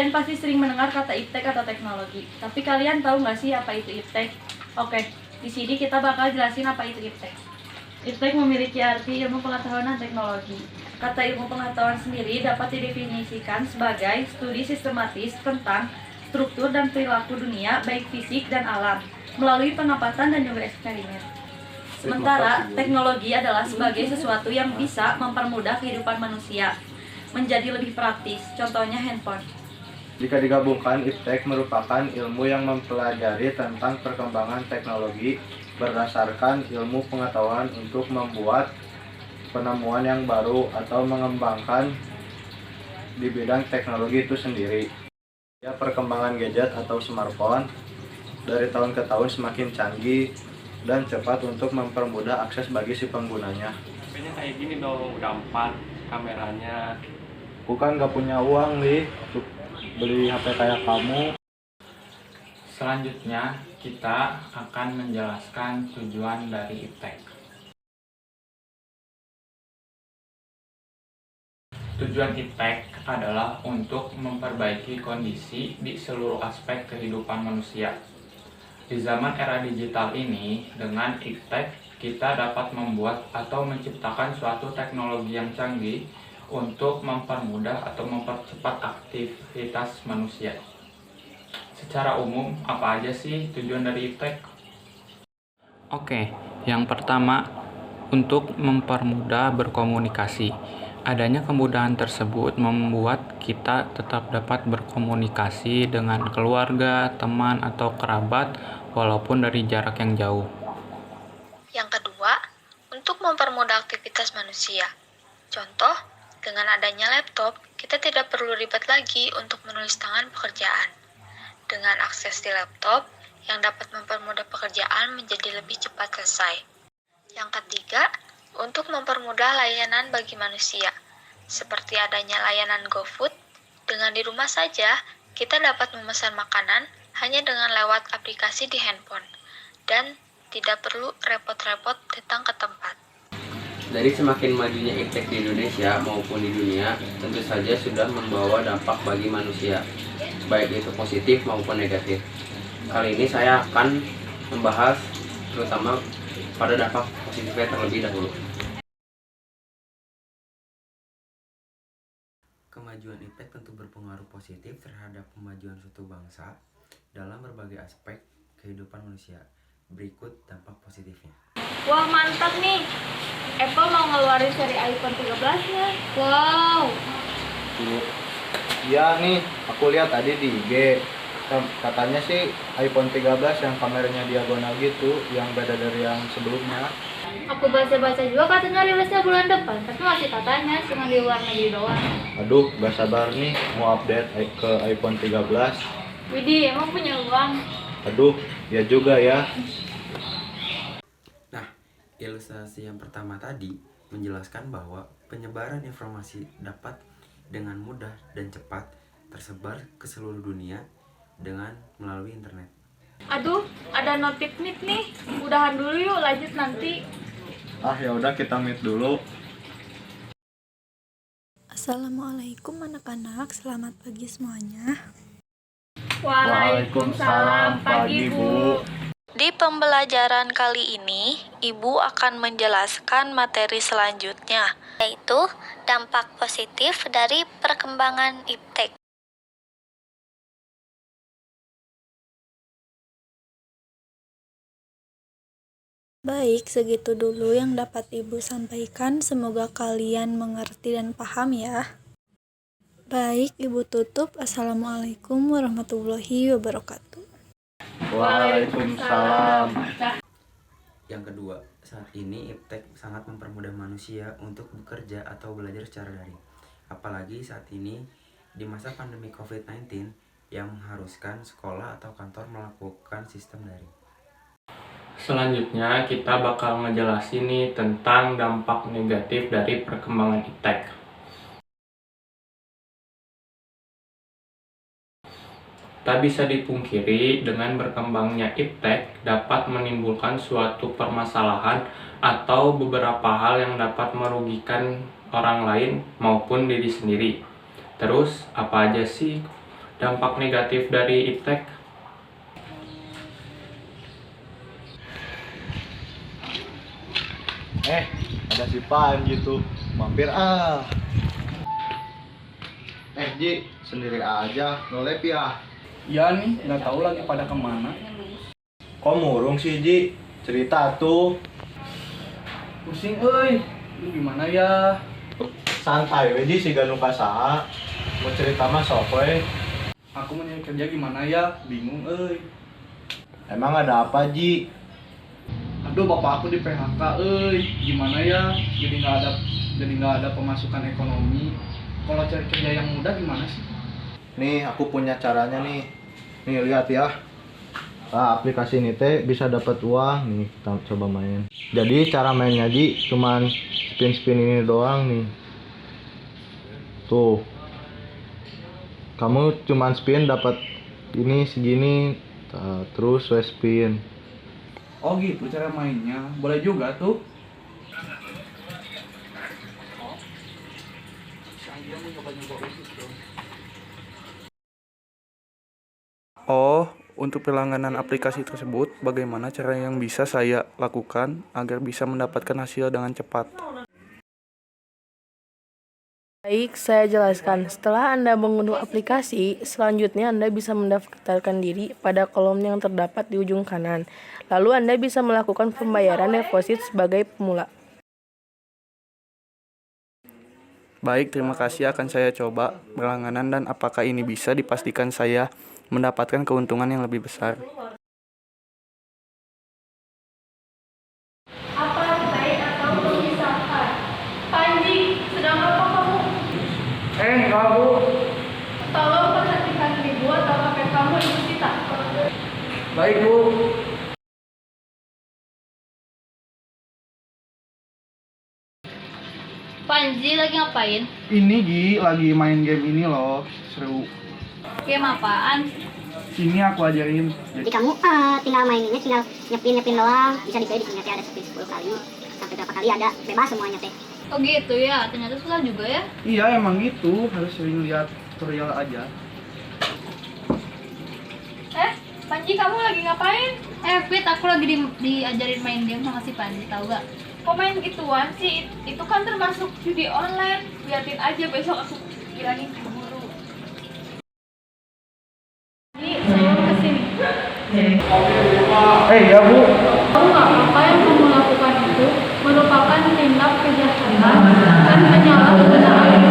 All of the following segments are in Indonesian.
Kalian pasti sering mendengar kata iptek atau teknologi. Tapi kalian tahu nggak sih apa itu iptek? Oke, di sini kita bakal jelasin apa itu iptek. Iptek memiliki arti ilmu pengetahuan dan teknologi. Kata ilmu pengetahuan sendiri dapat didefinisikan sebagai studi sistematis tentang struktur dan perilaku dunia, baik fisik dan alam, melalui pengamatan dan juga eksperimen. Sementara teknologi adalah sebagai sesuatu yang bisa mempermudah kehidupan manusia menjadi lebih praktis, contohnya handphone. Jika digabungkan, iptek merupakan ilmu yang mempelajari tentang perkembangan teknologi berdasarkan ilmu pengetahuan untuk membuat penemuan yang baru atau mengembangkan di bidang teknologi itu sendiri. Ya, perkembangan gadget atau smartphone dari tahun ke tahun semakin canggih dan cepat untuk mempermudah akses bagi si penggunanya. Kayaknya kayak gini dong, udah 4 kameranya. Aku kan gak punya uang nih untuk beli HP kayak kamu. Selanjutnya, kita akan menjelaskan tujuan dari iptek. Tujuan iptek adalah untuk memperbaiki kondisi di seluruh aspek kehidupan manusia. Di zaman era digital ini, dengan iptek, kita dapat membuat atau menciptakan suatu teknologi yang canggih untuk mempermudah atau mempercepat aktivitas manusia. Secara umum, apa aja sih tujuan dari iptek? Oke, yang pertama, untuk mempermudah berkomunikasi. Adanya kemudahan tersebut membuat kita tetap dapat berkomunikasi dengan keluarga, teman, atau kerabat walaupun dari jarak yang jauh. Yang kedua, untuk mempermudah aktivitas manusia. Contoh, dengan adanya laptop, kita tidak perlu ribet lagi untuk menulis tangan pekerjaan. Dengan akses di laptop, yang dapat mempermudah pekerjaan menjadi lebih cepat selesai. Yang ketiga, untuk mempermudah layanan bagi manusia. Seperti adanya layanan GoFood, dengan di rumah saja, kita dapat memesan makanan hanya dengan lewat aplikasi di handphone, dan tidak perlu repot-repot datang ke tempat. Dari semakin majunya iptek di Indonesia maupun di dunia, tentu saja sudah membawa dampak bagi manusia, baik itu positif maupun negatif. Kali ini saya akan membahas terutama pada dampak positifnya terlebih dahulu. Kemajuan iptek tentu berpengaruh positif terhadap kemajuan suatu bangsa dalam berbagai aspek kehidupan manusia. Berikut dampak positifnya. Wah, mantap nih. Apple mau ngeluarin seri iPhone 13-nya. Wow. Iya nih, aku lihat tadi di IG. Katanya sih iPhone 13 yang kameranya diagonal gitu, yang beda dari yang sebelumnya. Aku baca-baca juga katanya rilisnya bulan depan, tapi masih katanya cuma di luar negeri doang. Aduh, gak sabar nih mau update ke iPhone 13. Widih, emang punya uang? Aduh, ya juga ya. Nah, ilustrasi yang pertama tadi menjelaskan bahwa penyebaran informasi dapat dengan mudah dan cepat tersebar ke seluruh dunia dengan melalui internet. Aduh, ada notif nih. Udahan dulu yuk, lanjut nanti. Ya udah kita meet dulu. Assalamualaikum anak-anak, selamat pagi semuanya. Waalaikumsalam, pagi Bu. Di pembelajaran kali ini, Ibu akan menjelaskan materi selanjutnya, yaitu dampak positif dari perkembangan iptek. Baik, segitu dulu yang dapat Ibu sampaikan. Semoga kalian mengerti dan paham ya. Baik, Ibu tutup. Assalamualaikum warahmatullahi wabarakatuh. Waalaikumsalam. Yang kedua, saat ini iptek sangat mempermudah manusia untuk bekerja atau belajar secara daring. Apalagi saat ini di masa pandemi COVID-19 yang mengharuskan sekolah atau kantor melakukan sistem daring. Selanjutnya, kita bakal ngejelasin nih tentang dampak negatif dari perkembangan iptek. Tak bisa dipungkiri, dengan berkembangnya iptek dapat menimbulkan suatu permasalahan atau beberapa hal yang dapat merugikan orang lain maupun diri sendiri. Terus, apa aja sih dampak negatif dari iptek? Ada si Panji tuh, mampir ah. Ji, sendiri aja, nolep ya. Iya nih, nggak tahu lagi pada kemana. Kok murung sih Ji? Cerita tuh. Pusing euy, lu gimana ya? Santai we Ji, si ganu kasaha. Mau cerita mah sok we. Aku mau nyari kerja gimana ya? Bingung euy. Emang ada apa Ji? Aduh, bapak aku di PHK euy. Gimana ya? Jadi nggak ada pemasukan ekonomi. Kalau cari kerja yang mudah gimana sih? Nih, aku punya caranya nih. Nih, lihat ya. Nah, aplikasi ini teh bisa dapat uang nih. Kita coba main. Jadi cara mainnya Ji cuman spin ini doang nih. Tuh. Kamu cuman spin dapat ini segini, terus spin. Oh gitu cara mainnya. Boleh juga tuh. Oh, untuk pelangganan aplikasi tersebut, bagaimana cara yang bisa saya lakukan agar bisa mendapatkan hasil dengan cepat? Baik, saya jelaskan. Setelah Anda mengunduh aplikasi, selanjutnya Anda bisa mendaftarkan diri pada kolom yang terdapat di ujung kanan. Lalu Anda bisa melakukan pembayaran deposit sebagai pemula. Baik, terima kasih, akan saya coba berlangganan dan apakah ini bisa dipastikan saya mendapatkan keuntungan yang lebih besar. Apa baik atau memisahkan? Panji, sedang apa kamu? Enggak Bu. Tolong perhatikan ibu atau HP kamu ibu Sita. Baik Bu. Panji lagi ngapain? Ini Gi, lagi main game ini loh, seru. Game apaan? Sini aku ajarin. Jadi kamu tinggal maininnya, tinggal nyepin doang. Bisa dipilih di sini nanti ada spin 10 kali. Sampai berapa kali ada, bebas semuanya teh. Oh gitu ya, ternyata susah juga ya. Iya emang gitu, harus sering lihat tutorial aja. Panji kamu lagi ngapain? Fit, aku lagi diajarin main game sama si Panji, tau gak? Kok main gituan sih? Itu kan termasuk judi online. Liatin aja, besok aku bilangin ke guru. Jadi saya kesini. Ya Bu. Tahu nggak apa yang kamu lakukan itu merupakan tindak kejahatan dan penyalahgunaan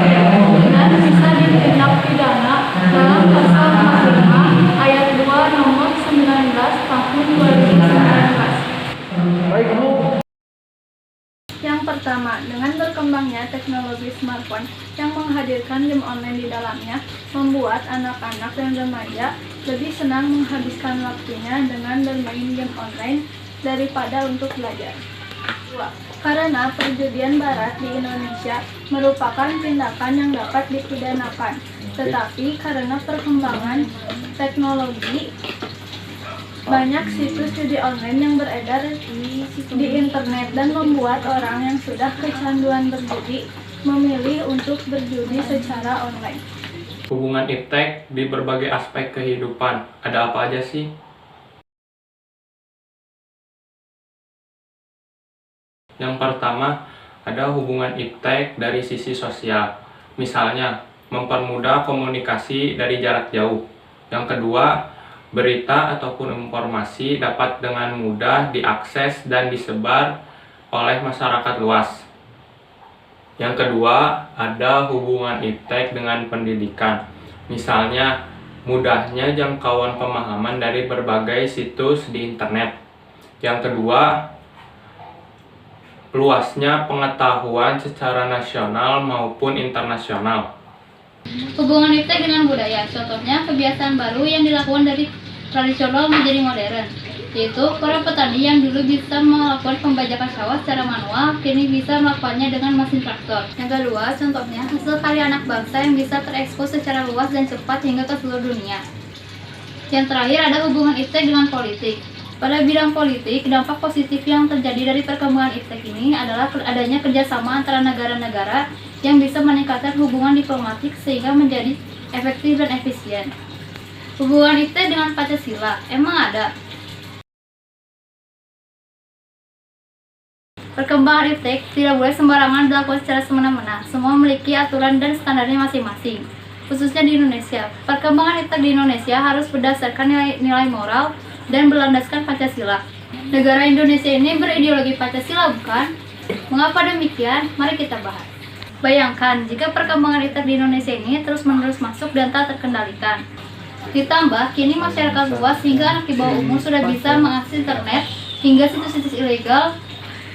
dan bisa ditindak pidana dalam pasal 45 ayat 2 nomor 19 tahun 2019. Baik Bu. Yang pertama, dengan berkembangnya teknologi smartphone yang menghadirkan game online di dalamnya, membuat anak-anak dan remaja lebih senang menghabiskan waktunya dengan bermain game online daripada untuk belajar. 2. Karena perjudian barat di Indonesia merupakan tindakan yang dapat dipidanakan, tetapi karena perkembangan teknologi, banyak situs judi online yang beredar di internet dan membuat orang yang sudah kecanduan berjudi memilih untuk berjudi secara online. Hubungan iptek di berbagai aspek kehidupan, ada apa aja sih? Yang pertama, ada hubungan iptek dari sisi sosial. Misalnya, mempermudah komunikasi dari jarak jauh. Yang kedua, berita ataupun informasi dapat dengan mudah diakses dan disebar oleh masyarakat luas. Yang kedua, ada hubungan iptek dengan pendidikan. Misalnya, mudahnya jangkauan pemahaman dari berbagai situs di internet. Yang kedua, luasnya pengetahuan secara nasional maupun internasional. Hubungan iptek dengan budaya, contohnya kebiasaan baru yang dilakukan dari tradisional menjadi modern, yaitu para petani yang dulu bisa melakukan pembajakan sawah secara manual, kini bisa melakukannya dengan mesin traktor. Yang kedua, contohnya hasil karya anak bangsa yang bisa terekspos secara luas dan cepat hingga ke seluruh dunia. Yang terakhir ada hubungan iptek dengan politik. Pada bidang politik, dampak positif yang terjadi dari perkembangan iptek ini adalah adanya kerjasama antara negara-negara yang bisa meningkatkan hubungan diplomatik sehingga menjadi efektif dan efisien. Hubungan IPTEK dengan Pancasila, emang ada? Perkembangan IPTEK tidak boleh sembarangan dilakukan secara semena-mena. Semua memiliki aturan dan standarnya masing-masing. Khususnya di Indonesia, perkembangan IPTEK di Indonesia harus berdasarkan nilai moral dan berlandaskan Pancasila. Negara Indonesia ini berideologi Pancasila, bukan? Mengapa demikian? Mari kita bahas. Bayangkan jika perkembangan IPTEK di Indonesia ini terus-menerus masuk dan tak terkendalikan. Ditambah, kini masyarakat luas hingga anak di bawah umur sudah bisa mengakses internet hingga situs-situs ilegal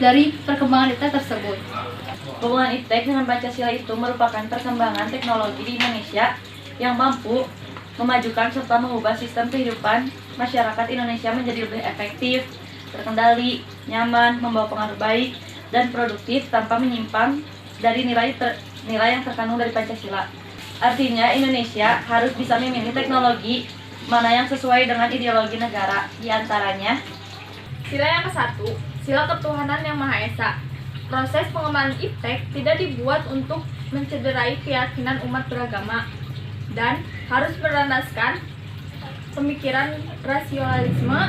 dari perkembangan IPTEK tersebut. Hubungan IPTEK dengan Pancasila itu merupakan perkembangan teknologi di Indonesia yang mampu memajukan serta mengubah sistem kehidupan masyarakat Indonesia menjadi lebih efektif, terkendali, nyaman, membawa pengaruh baik, dan produktif tanpa menyimpang dari nilai yang terkandung dari Pancasila. Artinya, Indonesia harus bisa memilih teknologi mana yang sesuai dengan ideologi negara, diantaranya sila yang ke-1, sila ketuhanan yang Maha Esa. Proses pengembangan IPTEK tidak dibuat untuk mencederai keyakinan umat beragama dan harus berlandaskan pemikiran rasionalisme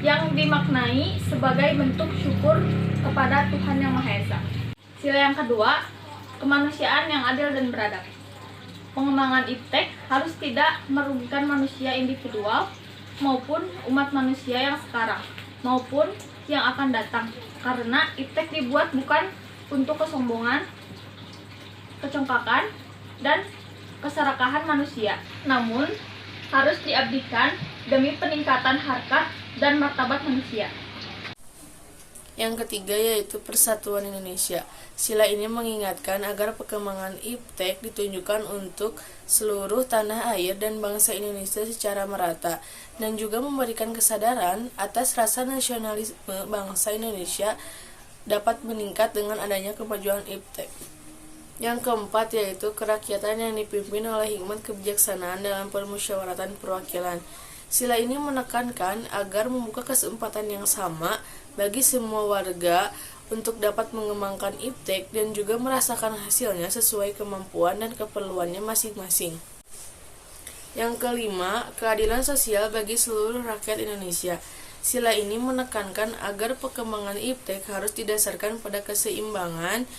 yang dimaknai sebagai bentuk syukur kepada Tuhan yang Maha Esa. Sila yang kedua, kemanusiaan yang adil dan beradab. Pengembangan IPTEK harus tidak merugikan manusia individual maupun umat manusia yang sekarang maupun yang akan datang, karena IPTEK dibuat bukan untuk kesombongan, kecongkakan, dan keserakahan manusia, namun harus diabdikan demi peningkatan harkat dan martabat manusia. Yang ketiga yaitu Persatuan Indonesia. Sila ini mengingatkan agar perkembangan IPTEK ditunjukkan untuk seluruh tanah air dan bangsa Indonesia secara merata, dan juga memberikan kesadaran atas rasa nasionalisme bangsa Indonesia dapat meningkat dengan adanya kemajuan IPTEK. Yang keempat yaitu kerakyatan yang dipimpin oleh hikmat kebijaksanaan dalam permusyawaratan perwakilan. Sila ini menekankan agar membuka kesempatan yang sama bagi semua warga untuk dapat mengembangkan IPTEK dan juga merasakan hasilnya sesuai kemampuan dan keperluannya masing-masing. Yang kelima, keadilan sosial bagi seluruh rakyat Indonesia. Sila ini menekankan agar perkembangan IPTEK harus didasarkan pada keseimbangan,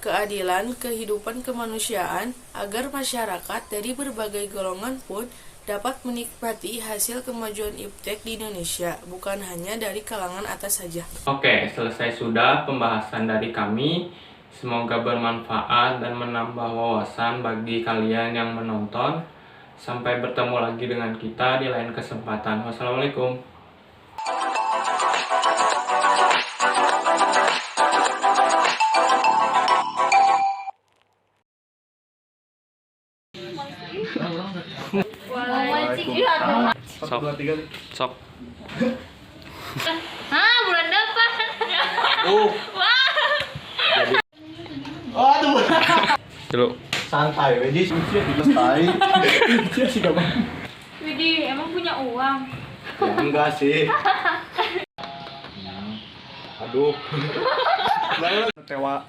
keadilan, kehidupan kemanusiaan, agar masyarakat dari berbagai golongan pun dapat menikmati hasil kemajuan IPTEK di Indonesia, bukan hanya dari kalangan atas saja. Oke, selesai sudah pembahasan dari kami. Semoga bermanfaat dan menambah wawasan bagi kalian yang menonton. Sampai bertemu lagi dengan kita di lain kesempatan. Wassalamualaikum. Sok. Sok. Bulan depan. Aduh. Dulu. Santai, wedi santai. Widih, emang punya uang? Ya, enggak sih. Aduh. Tewa.